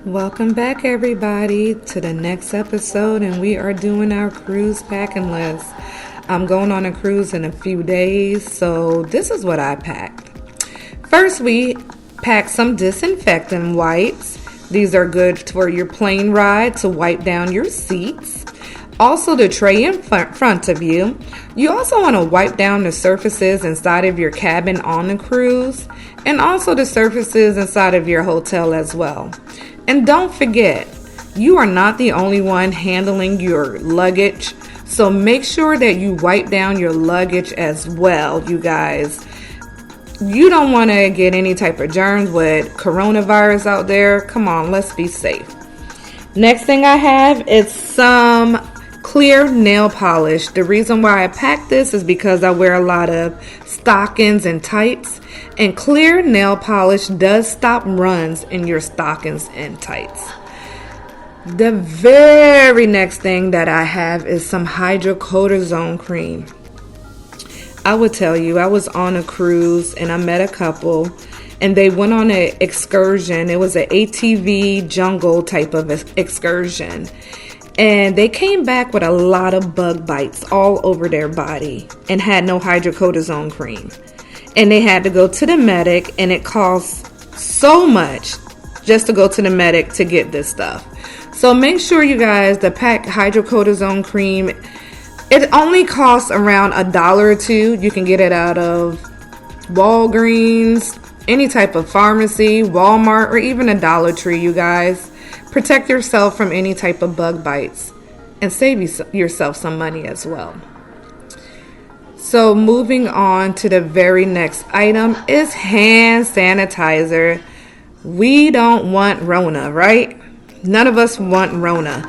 Welcome back, everybody, to the next episode, and we are doing our cruise packing list. I'm going on a cruise in a few days, so this is what I packed. First, we packed some disinfectant wipes. These are good for your plane ride to wipe down your seats. Also, the tray in front of you. You also want to wipe down the surfaces inside of your cabin on the cruise, and also the surfaces inside of your hotel as well. And don't forget, you are not the only one handling your luggage, so make sure that you wipe down your luggage as well, you guys. You don't want to get any type of germs with coronavirus out there. Come on, let's be safe. Next thing I have is some clear nail polish. The reason why I packed this is because I wear a lot of stockings and tights, and clear nail polish does stop runs in your stockings and tights. The very next thing that I have is some hydrocortisone cream. I would tell you, I was on a cruise and I met a couple and they went on an excursion. It was an ATV jungle type of excursion. And they came back with a lot of bug bites all over their body and had no hydrocortisone cream. And they had to go to the medic, and it costs so much just to go to the medic to get this stuff. So make sure you guys, the pack hydrocortisone cream, it only costs around $1 or $2. You can get it out of Walgreens, any type of pharmacy, Walmart, or even a Dollar Tree, you guys. Protect yourself from any type of bug bites and save yourself some money as well. So moving on to the very next item is hand sanitizer. We don't want Rona, right? None of us want Rona.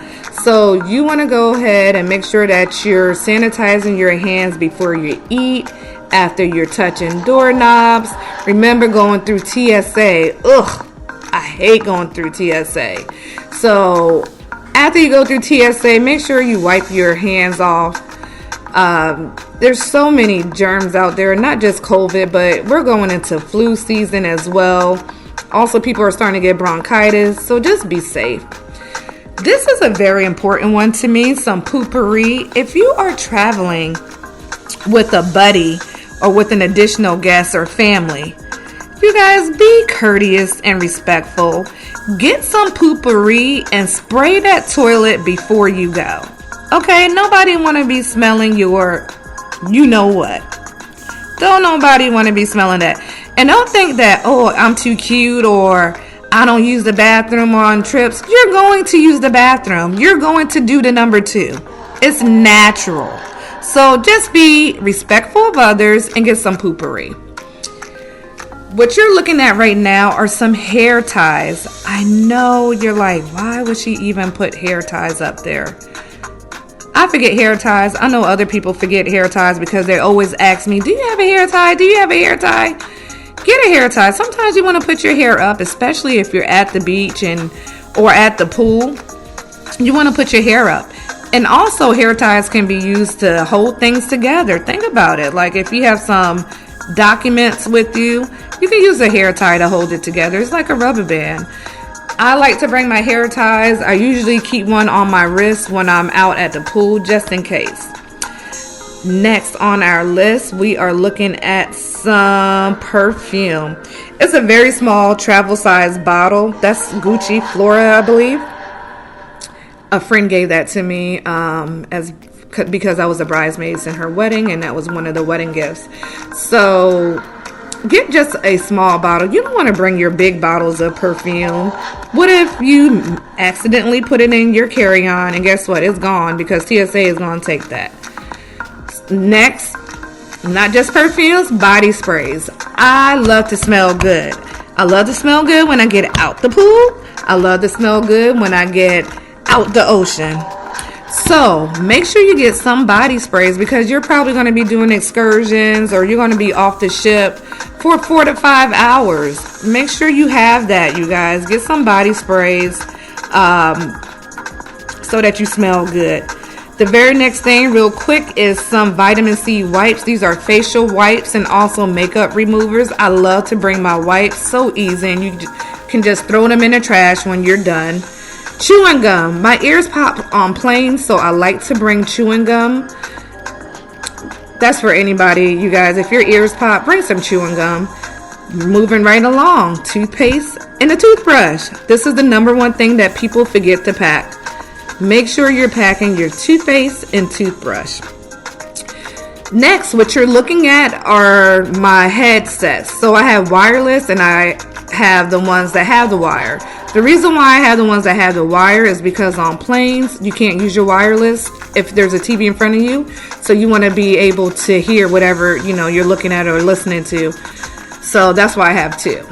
So you want to go ahead and make sure that you're sanitizing your hands before you eat, after you're touching doorknobs. Remember going through TSA. Ugh. I hate going through TSA. So after you go through TSA, make sure you wipe your hands off. There's so many germs out there, not just COVID, but we're going into flu season as well. Also, people are starting to get bronchitis, so just be safe. This is a very important one to me, some poopery. If you are traveling with a buddy or with an additional guest or family, you guys, be courteous and respectful. Get some poopery and spray that toilet before you go. Okay, nobody want to be smelling your you know what. Don't nobody want to be smelling that. And don't think that, oh, I'm too cute or I don't use the bathroom on trips. You're going to use the bathroom. You're going to do the number 2. It's natural. So just be respectful of others and get some poopery. What you're looking at right now are some hair ties. I know you're like, why would she even put hair ties up there? I forget hair ties. I know other people forget hair ties because they always ask me, do you have a hair tie? Do you have a hair tie? Get a hair tie. Sometimes you want to put your hair up, especially if you're at the beach or at the pool. You want to put your hair up. And also hair ties can be used to hold things together. Think about it. Like if you have some documents with you, you can use a hair tie to hold it together. It's like a rubber band. I like to bring my hair ties. I usually keep one on my wrist when I'm out at the pool just in case. Next on our list, we are looking at some perfume. It's a very small travel size bottle. That's Gucci Flora, I believe. A friend gave that to me because I was a bridesmaid in her wedding, and that was one of the wedding gifts. So get just a small bottle. You don't want to bring your big bottles of perfume. What if you accidentally put it in your carry-on and guess what? It's gone because TSA is going to take that. Next, not just perfumes, body sprays. I love to smell good. I love to smell good when I get out the pool. I love to smell good when I get out the ocean. So make sure you get some body sprays because you're probably going to be doing excursions or you're going to be off the ship for 4 to 5 hours. Make sure you have that, you guys. Get some body sprays so that you smell good. The very next thing real quick is some vitamin C wipes. These are facial wipes and also makeup removers. I love to bring my wipes. So easy, and you can just throw them in the trash when you're done. Chewing gum. My ears pop on planes, so I like to bring chewing gum. That's for anybody, you guys. If your ears pop, bring some chewing gum. Moving right along. Toothpaste and a toothbrush. This is the number one thing that people forget to pack. Make sure you're packing your toothpaste and toothbrush. Next, what you're looking at are my headsets. So I have wireless and I have the ones that have the wire. The reason why I have the ones that have the wire is because on planes, you can't use your wireless if there's a TV in front of you. So you want to be able to hear whatever, you're looking at or listening to. So that's why I have two.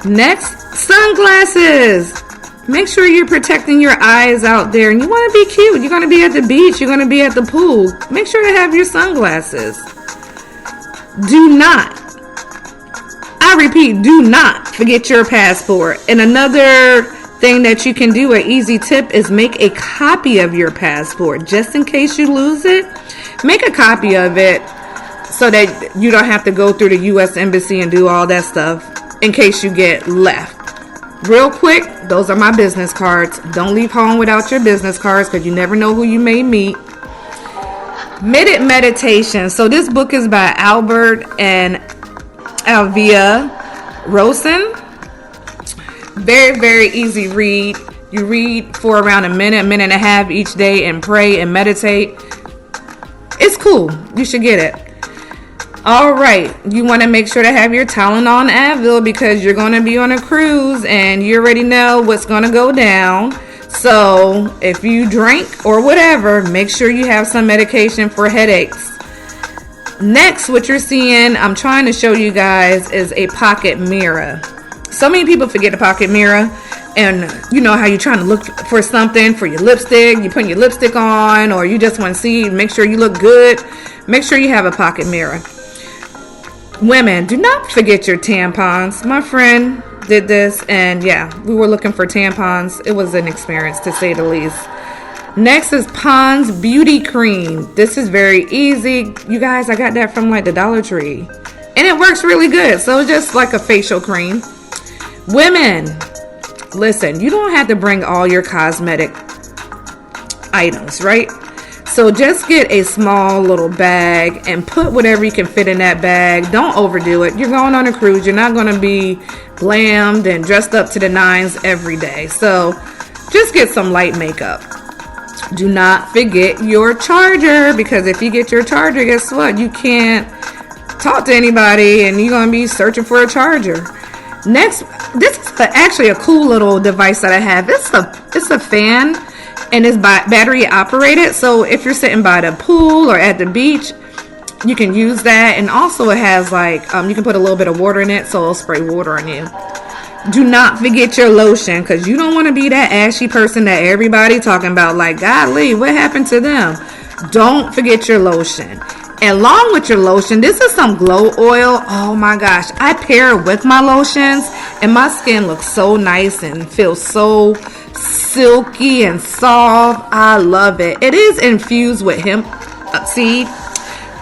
Next, sunglasses. Make sure you're protecting your eyes out there. And you want to be cute. You're going to be at the beach. You're going to be at the pool. Make sure to have your sunglasses. Do not, I repeat, do not forget your passport. And another thing that you can do, an easy tip, is make a copy of your passport. Just in case you lose it, make a copy of it so that you don't have to go through the U.S. Embassy and do all that stuff in case you get left. Real quick, those are my business cards. Don't leave home without your business cards because you never know who you may meet. Minute Meditation. So this book is by Albert and Alvia Rosen. Very, very easy read. You read for around a minute and a half each day and pray and meditate. It's cool. You should get it. All right, you want to make sure to have your Tylenol and Advil because you're going to be on a cruise and you already know what's going to go down. So if you drink or whatever, make sure you have some medication for headaches. Next, what you're seeing, I'm trying to show you guys, is a pocket mirror. So many people forget the pocket mirror, and you know how you're trying to look for something for your lipstick, you're putting your lipstick on, or you just want to see, make sure you look good. Make sure you have a pocket mirror. Women, do not forget your tampons. My friend did this, and yeah, we were looking for tampons. It was an experience, to say the least. Next is Pond's Beauty Cream. This is very easy. You guys, I got that from like the Dollar Tree. And it works really good. So it's just like a facial cream. Women, listen, you don't have to bring all your cosmetic items, right? So just get a small little bag and put whatever you can fit in that bag. Don't overdo it. You're going on a cruise. You're not going to be glammed and dressed up to the nines every day. So just get some light makeup. Do not forget your charger, because if you get your charger, guess what? You can't talk to anybody and you're going to be searching for a charger. Next, this is actually a cool little device that I have. It's a fan. And it's battery operated, so if you're sitting by the pool or at the beach, you can use that. And also it has like, you can put a little bit of water in it, so it'll spray water on you. Do not forget your lotion, because you don't want to be that ashy person that everybody talking about, like, golly, what happened to them? Don't forget your lotion. And along with your lotion, this is some glow oil. Oh my gosh, I pair it with my lotions and my skin looks so nice and feels so silky and soft. I love it. It is infused with hemp seed.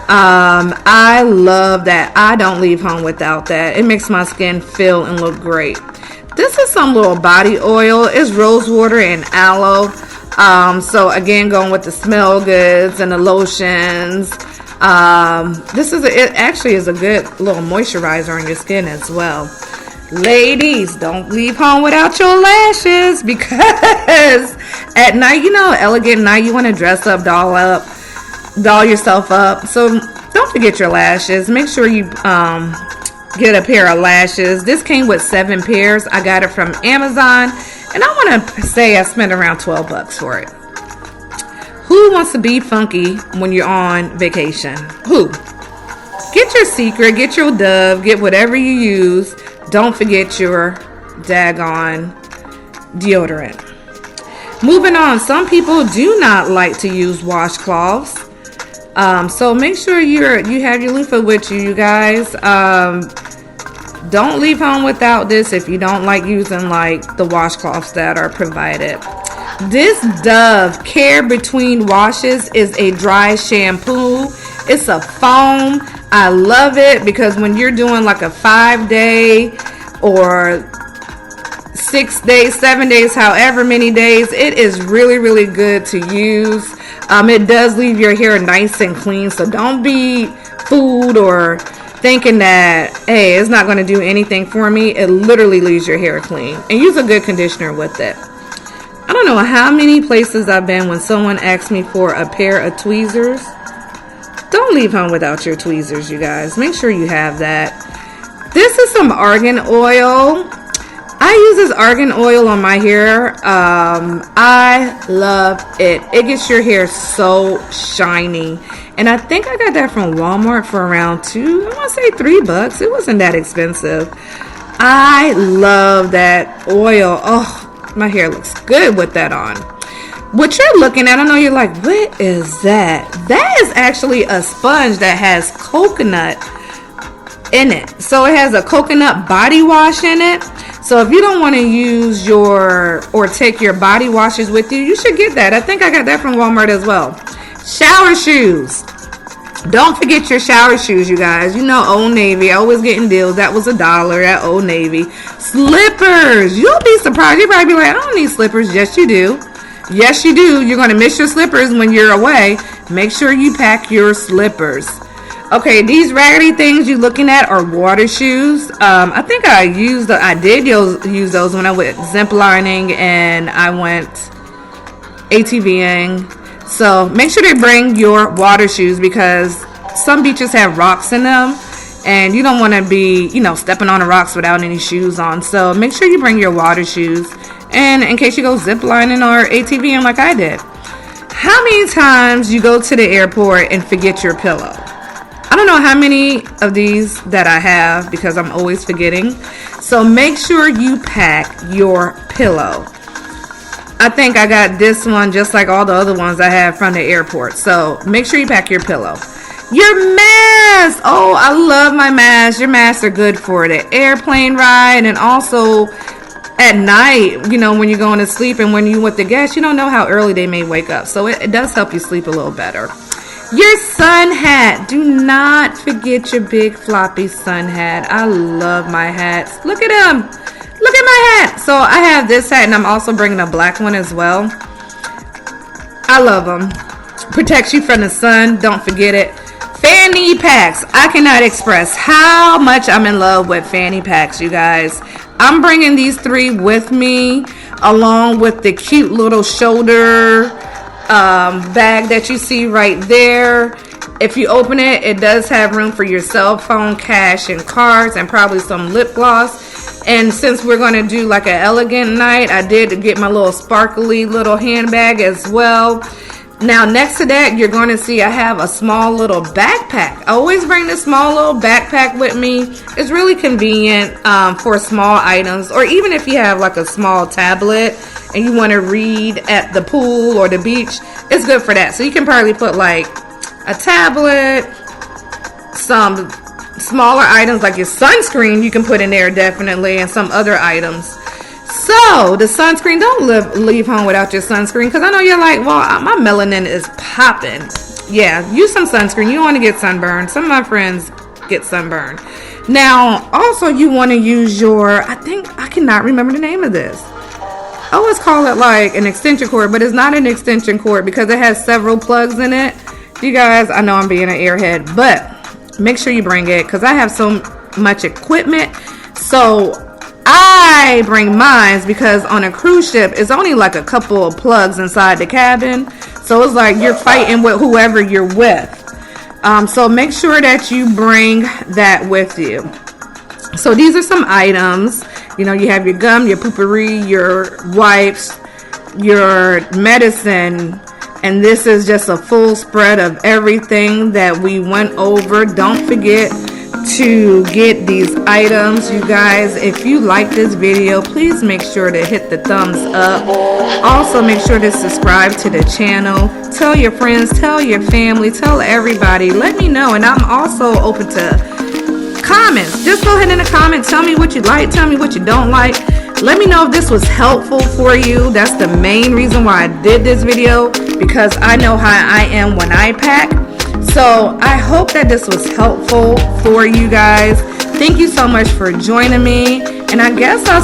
I love that. I don't leave home without that. It makes my skin feel and look great. This is some little body oil. It's rose water and aloe. So again, going with the smell goods and the lotions. It actually is a good little moisturizer on your skin as well. Ladies, don't leave home without your lashes, because at night, elegant night, you want to dress up, doll yourself up. So don't forget your lashes. Make sure you get a pair of lashes. This came with 7 pairs. I got it from Amazon, and I want to say I spent around $12 for it. Who wants to be funky when you're on vacation? Who? Get your Secret, get your Dove, get whatever you use. Don't forget your daggone deodorant. Moving on, some people do not like to use washcloths. So make sure you have your loofah with you guys. Don't leave home without this if you don't like using like the washcloths that are provided. This Dove Care Between Washes is a dry shampoo. It's a foam. I love it because when you're doing like a 5-day or 6 days, 7 days, however many days. It is really, really good to use. It does leave your hair nice and clean, so don't be fooled or thinking that, hey, it's not going to do anything for me. It literally leaves your hair clean. And use a good conditioner with it. I don't know how many places I've been when someone asks me for a pair of tweezers. Don't leave home without your tweezers, you guys. Make sure you have that. This is some argan oil. I use this argan oil on my hair. I love it. It gets your hair so shiny. And I think I got that from Walmart for around I want to say $3. It wasn't that expensive. I love that oil. Oh, my hair looks good with that on. What you're looking at, I know you're like, what is that? That is actually a sponge that has coconut in it. So it has a coconut body wash in it. So if you don't want to use or take your body washes with you, you should get that. I think I got that from Walmart as well. Shower shoes. Don't forget your shower shoes, you guys. You know Old Navy, always getting deals. That was $1 at Old Navy. Slippers. You'll be surprised. You'll probably be like, I don't need slippers. Yes, you do. Yes, you do. You're going to miss your slippers when you're away. Make sure you pack your slippers. Okay, these raggedy things you're looking at are water shoes. I think I did use those when I went zip lining and I went ATVing. So make sure to bring your water shoes because some beaches have rocks in them and you don't want to be, stepping on the rocks without any shoes on. So make sure you bring your water shoes and in case you go zip lining or ATVing like I did. How many times you go to the airport and forget your pillow? I don't know how many of these that I have because I'm always forgetting. So make sure you pack your pillow. I think I got this one just like all the other ones I have from the airport. So make sure you pack your pillow. Your mask. Oh, I love my mask. Your masks are good for the airplane ride and also at night, when you're going to sleep and when you're with the guests, you don't know how early they may wake up. So it does help you sleep a little better. Your sun hat. Do not forget your big floppy sun hat. I love my hats. Look at them. Look at my hat. So I have this hat and I'm also bringing a black one as well. I love them. Protects you from the sun. Don't forget it. Fanny packs. I cannot express how much I'm in love with fanny packs, you guys. I'm bringing these 3 with me along with the cute little shoulder bag that you see right there. If you open it, it does have room for your cell phone, cash, and cards, and probably some lip gloss. And since we're going to do like an elegant night, I did get my little sparkly little handbag as well. Now next to that, you're going to see I have a small little backpack. I always bring this small little backpack with me. It's really convenient for small items, or even if you have like a small tablet and you want to read at the pool or the beach, it's good for that. So you can probably put like a tablet, some smaller items like your sunscreen you can put in there definitely, and some other items. So the sunscreen, don't leave home without your sunscreen because I know you're like, well, my melanin is popping. Yeah, use some sunscreen. You don't want to get sunburned. Some of my friends get sunburned. Now, also you want to use I cannot remember the name of this. I always call it like an extension cord, but it's not an extension cord because it has several plugs in it. You guys, I know I'm being an airhead, but make sure you bring it because I have so much equipment. So I bring mine because on a cruise ship, it's only like a couple of plugs inside the cabin. So it's like you're fighting with whoever you're with. So make sure that you bring that with you. So these are some items. You have your gum, your poopery, your wipes, your medicine. And this is just a full spread of everything that we went over. Don't forget to get these items, you guys. If you like this video, please make sure to hit the thumbs up. Also make sure to subscribe to the channel. Tell your friends, tell your family, tell everybody. Let me know. And I'm also open to comments. Just go ahead in the comments, tell me what you like, tell me what you don't like. Let me know if this was helpful for you. That's the main reason why I did this video, because I know how I am when I pack. So I hope that this was helpful for you guys. Thank you so much for joining me, and I guess I'll